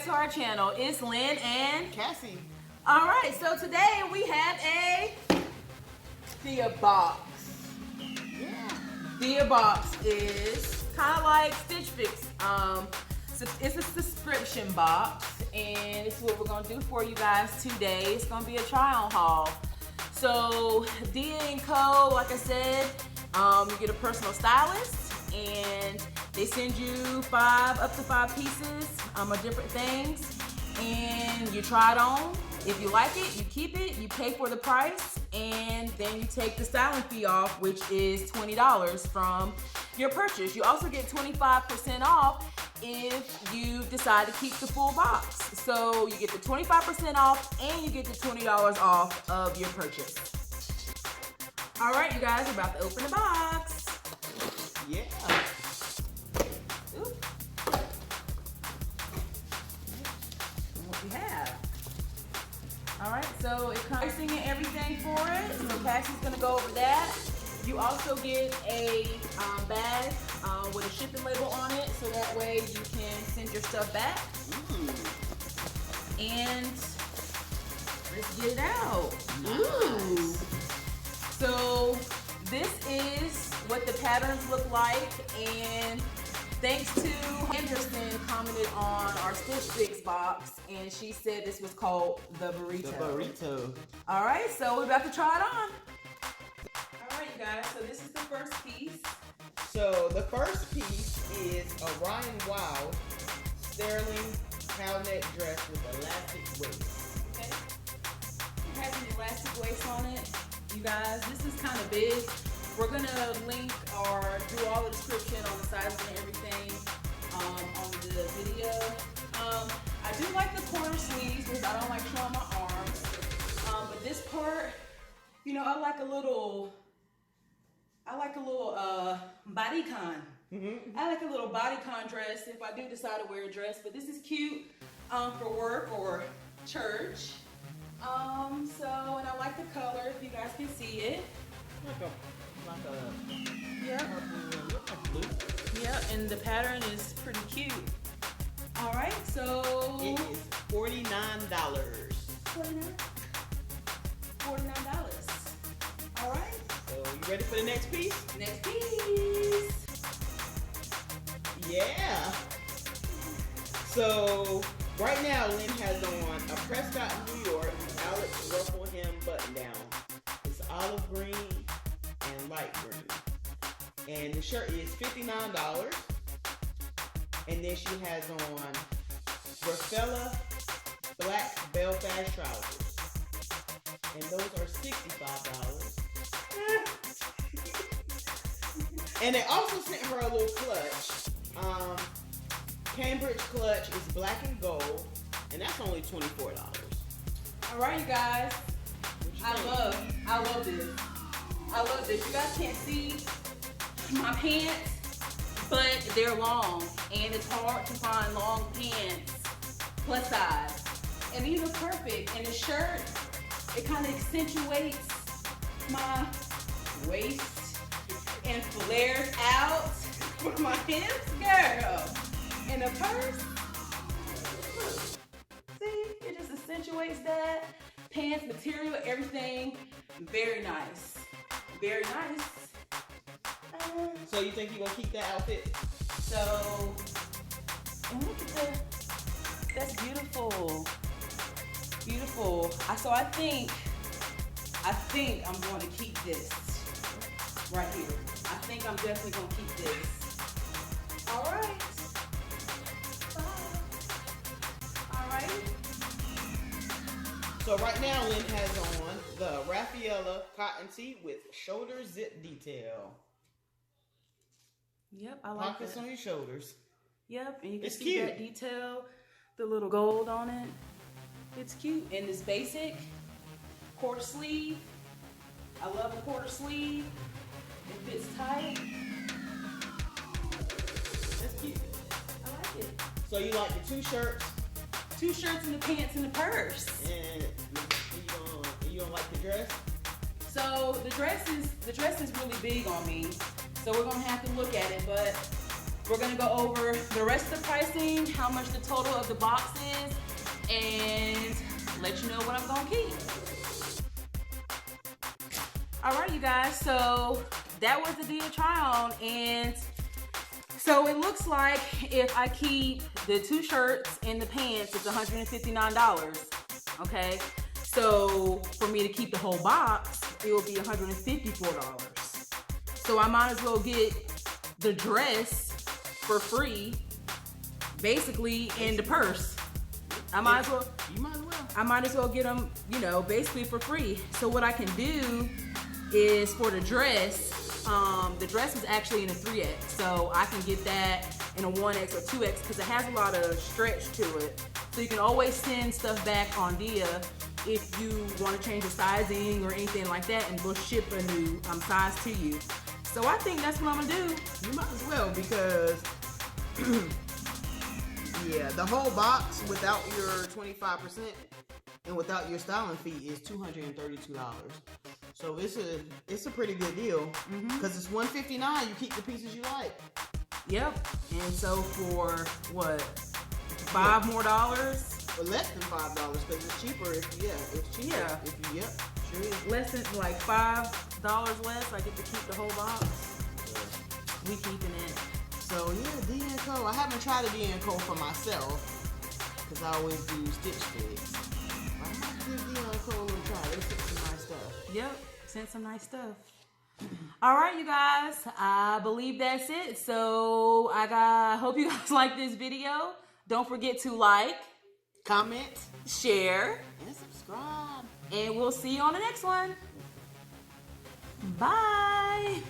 to our channel. It's LyN and CaSSie. All right, so today we have a dia box. Yeah. Dia box is kind of like Stitch Fix. It's a subscription box, and this is what we're gonna do for you guys today. It's gonna be a try-on haul. So dia&co, like I said, you get a personal stylist, and they send you up to five pieces of different things, and you try it on. If you like it, you keep it, you pay for the price, and then you take the styling fee off, which is $20 from your purchase. You also get 25% off if you decide to keep the full box. So you get the 25% off and you get the $20 off of your purchase. All right, you guys, we're about to open the box. Yeah. Ooh. What we have. All right, so it comes pricing and everything for it. So CaSSie's gonna go over that. You also get a bag with a shipping label on it, so that way you can send your stuff back. And let's get it out. Nice. Ooh. So this is what the patterns look like, and thanks to Anderson commented on our Stitch Fix box, and she said this was called the burrito. The burrito. All right, so we're about to try it on. All right, you guys, so this is the first piece. So the first piece is a Ryan Wild Sterling cowl-neck dress with elastic waist. Okay. It has an elastic waist on it. You guys, this is kind of big. We're gonna link or do all the description on the sizes and everything on the video. I do like the quarter sleeves because I don't like showing my arms. But this part, you know, I like a little bodycon. I like a little bodycon dress if I do decide to wear a dress. But this is cute for work or church. And I like the color, if you guys can see it. Yeah. Blue. Yeah, and the pattern is pretty cute. All right, so It is $49. $49. All right. So you ready for the next piece? Next piece. Yeah. So right now LyN has on a Prescott, New York Alex ruffle hem button down. It's olive green and light green. And the shirt is $59. And then she has on Rafaela black Belfast trousers. And those are $65. And they also sent her a little clutch. Cambridge clutch is black and gold, and that's only $24. All right, you guys. I love this. I love this. You guys can't see my pants, but they're long, and it's hard to find long pants plus size. And these are perfect. And the shirt, it kind of accentuates my waist and flares out with my hips, girl. And the purse, see, it just accentuates that. Pants, material, everything, very nice. Very nice. So you think you're gonna keep that outfit? So, and look at that's beautiful. Beautiful. So I think I'm going to keep this right here. I think I'm definitely going to keep this. All right. Bye. All right. So right now LyN has on the Rafaela cotton tee with shoulder zip detail. Yep, I like Pockets that. on your shoulders. Yep, and you can It's see cute. that detail, the little gold on it. It's cute. And this basic quarter sleeve. I love a quarter sleeve. It fits tight. That's cute. I like it. So you like the two shirts? Two shirts and the pants and the purse. And you don't like the dress? So the dress is really big on me. So we're gonna have to look at it, but We're gonna go over the rest of the pricing, how much the total of the box is, and let you know what I'm gonna keep. All right, you guys, so that was the Dia try-on, and so it looks like if I keep the 2 shirts and the pants, it's $159, okay? So for me to keep the whole box, it will be $154. So I might as well get the dress for free, basically, in the purse. I might as well. You might as well. I might as well get them, you know, basically for free. So what I can do is for the dress is actually in a 3X, so I can get that in a 1X or 2X because it has a lot of stretch to it. So you can always send stuff back on Dia if you want to change the sizing or anything like that, and we'll ship a new size to you. So I think that's what I'm gonna do. You might as well, because yeah, the whole box without your 25% and without your styling fee is $232. So it's a pretty good deal, because it's $159. You keep the pieces you like. Yep. And so for what, $5 more? Or less than $5, because it's cheaper. It's cheaper. Yeah. If you, sure is. Less than like $5 less. I get to keep the whole box. We keeping it. So yeah, dia&co. I haven't tried a dia&co for myself, because I always do Stitch Fix. I might give dia&co a little try. They sent some nice stuff. Yep, sent some nice stuff. All right, you guys. I believe that's it. So I hope you guys like this video. Don't forget to like, Comment, share, and subscribe. and we'll see you on the next one. Bye.